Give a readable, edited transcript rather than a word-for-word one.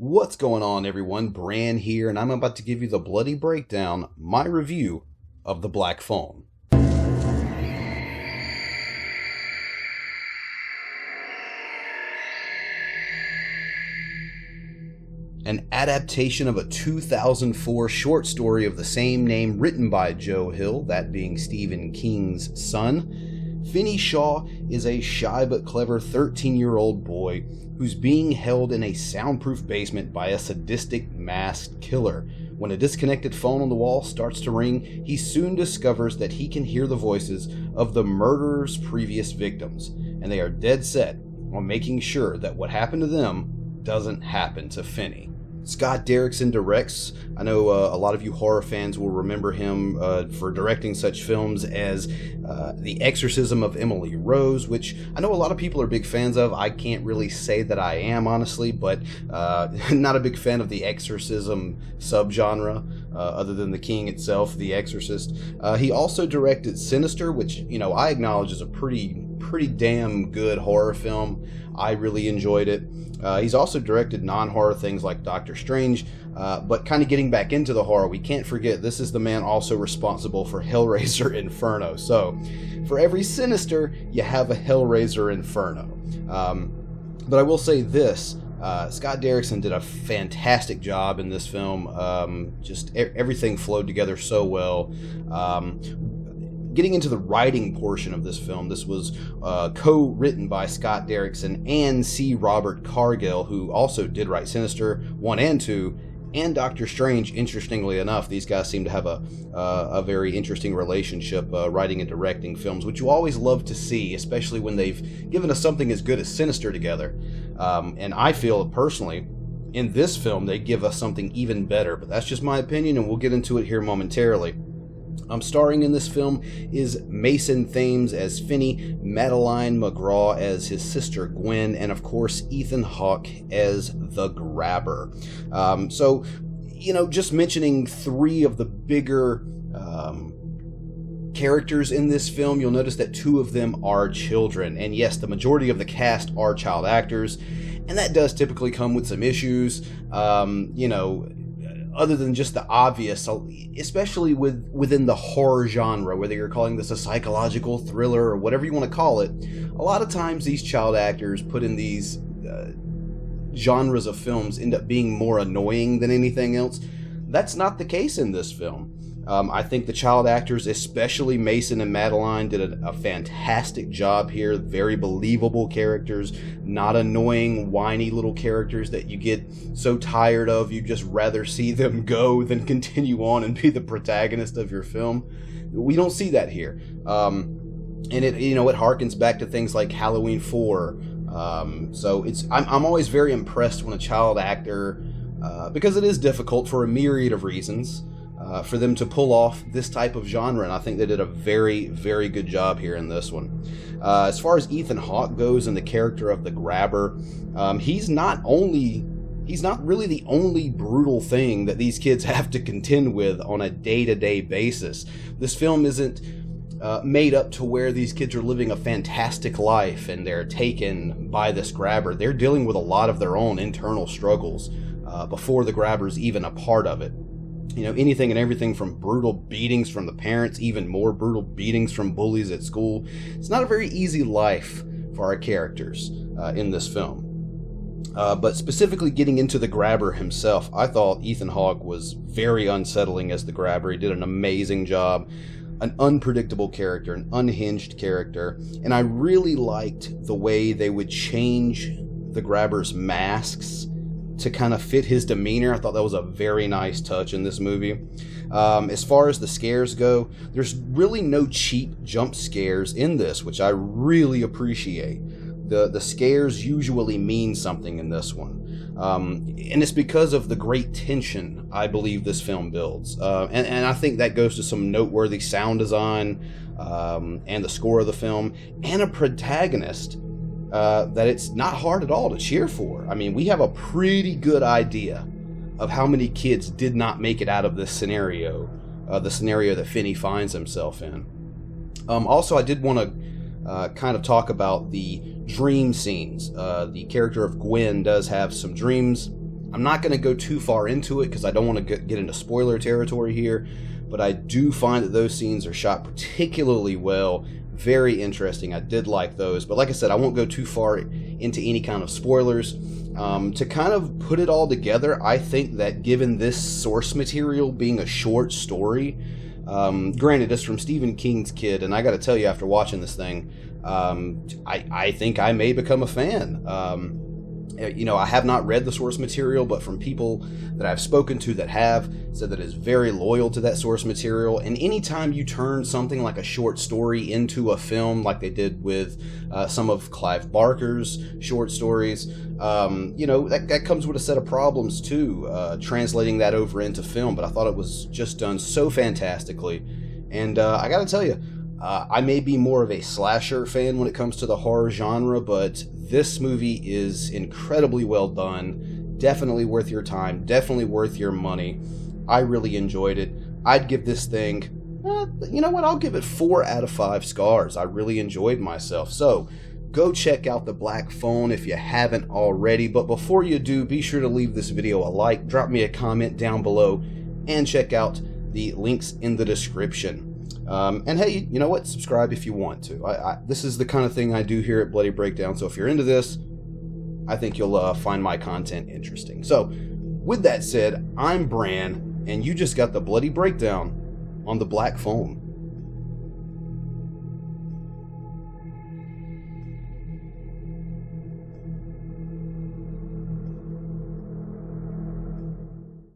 What's going on, everyone? Bran here, and I'm about to give you the bloody breakdown, my review of The Black Phone. An adaptation of a 2004 short story of the same name written by Joe Hill, that being Stephen King's son. Finney Shaw is a shy but clever 13-year-old boy who's being held in a soundproof basement by a sadistic masked killer. When a disconnected phone on the wall starts to ring, he soon discovers that he can hear the voices of the murderer's previous victims, and they are dead set on making sure that what happened to them doesn't happen to Finney. Scott Derrickson directs. I know a lot of you horror fans will remember him for directing such films as The Exorcism of Emily Rose, which I know a lot of people are big fans of. I can't really say that I am, honestly, but not a big fan of the exorcism subgenre, other than The King itself, The Exorcist. He also directed Sinister, which, I acknowledge is a pretty damn good horror film. I really enjoyed it. He's also directed non-horror things like Doctor Strange, but kind of getting back into the horror, we can't forget this is the man also responsible for Hellraiser Inferno. So, for every Sinister, you have a Hellraiser Inferno. But I will say this, Scott Derrickson did a fantastic job in this film. Just everything flowed together so well. Getting into the writing portion of this film, this was co-written by Scott Derrickson and C. Robert Cargill, who also did write Sinister 1 and 2, and Doctor Strange. Interestingly enough, these guys seem to have a very interesting relationship writing and directing films, which you always love to see, especially when they've given us something as good as Sinister together. And I feel personally, in this film, they give us something even better, but that's just my opinion, and we'll get into it here momentarily. Starring in this film is Mason Thames as Finney, Madeline McGraw as his sister Gwen, and of course Ethan Hawke as the Grabber. Just mentioning three of the bigger characters in this film, you'll notice that two of them are children. And yes, the majority of the cast are child actors, and that does typically come with some issues. Other than just the obvious, especially within the horror genre, whether you're calling this a psychological thriller or whatever you want to call it, a lot of times these child actors put in these genres of films end up being more annoying than anything else. That's not the case in this film. I think the child actors, especially Mason and Madeline, did a fantastic job here. Very believable characters, not annoying, whiny little characters that you get so tired of you'd just rather see them go than continue on and be the protagonist of your film. We don't see that here. And it harkens back to things like Halloween 4. I'm always very impressed when a child actor, because it is difficult for a myriad of reasons, for them to pull off this type of genre, and I think they did a very, very good job here in this one. As far as Ethan Hawke goes and the character of the Grabber, he's not really the only brutal thing that these kids have to contend with on a day-to-day basis. This film isn't made up to where these kids are living a fantastic life and they're taken by this Grabber. They're dealing with a lot of their own internal struggles before the Grabber's even a part of it. Anything and everything from brutal beatings from the parents, even more brutal beatings from bullies at school. It's not a very easy life for our characters in this film. But specifically getting into the Grabber himself, I thought Ethan Hawke was very unsettling as the Grabber. He did an amazing job. An unpredictable character, an unhinged character. And I really liked the way they would change the Grabber's masks to kind of fit his demeanor. I thought that was a very nice touch in this movie. As far as the scares go, there's really no cheap jump scares in this, which I really appreciate. The scares usually mean something in this one. And it's because of the great tension I believe this film builds. And I think that goes to some noteworthy sound design and the score of the film, and a protagonist that it's not hard at all to cheer for. I mean, we have a pretty good idea of how many kids did not make it out of this scenario, the scenario that Finney finds himself in. Also, I did want to kind of talk about the dream scenes. The character of Gwen does have some dreams I'm not going to go too far into it because I don't want to get into spoiler territory here, but I do find that those scenes are shot particularly well. Very interesting. I did like those. But like I said, I won't go too far into any kind of spoilers. To kind of put it all together, I think that given this source material being a short story, granted it's from Stephen King's kid, and I got to tell you, after watching this thing, I think I may become a fan. I have not read the source material, but from people that I've spoken to that have said that it's very loyal to that source material. And anytime you turn something like a short story into a film, like they did with some of Clive Barker's short stories, that comes with a set of problems too, translating that over into film. But I thought it was just done so fantastically. And I gotta tell you, I may be more of a slasher fan when it comes to the horror genre, but this movie is incredibly well done. Definitely worth your time. Definitely worth your money. I really enjoyed it. I'd give this thing, you know what? I'll give it 4 out of 5 stars. I really enjoyed myself. So go check out The Black Phone if you haven't already. But before you do, be sure to leave this video a like, drop me a comment down below, and check out the links in the description. And hey, you know what? Subscribe if you want to. This is the kind of thing I do here at Bloody Breakdown, so if you're into this, I think you'll find my content interesting. So, with that said, I'm Bran, and you just got the Bloody Breakdown on The Black Phone.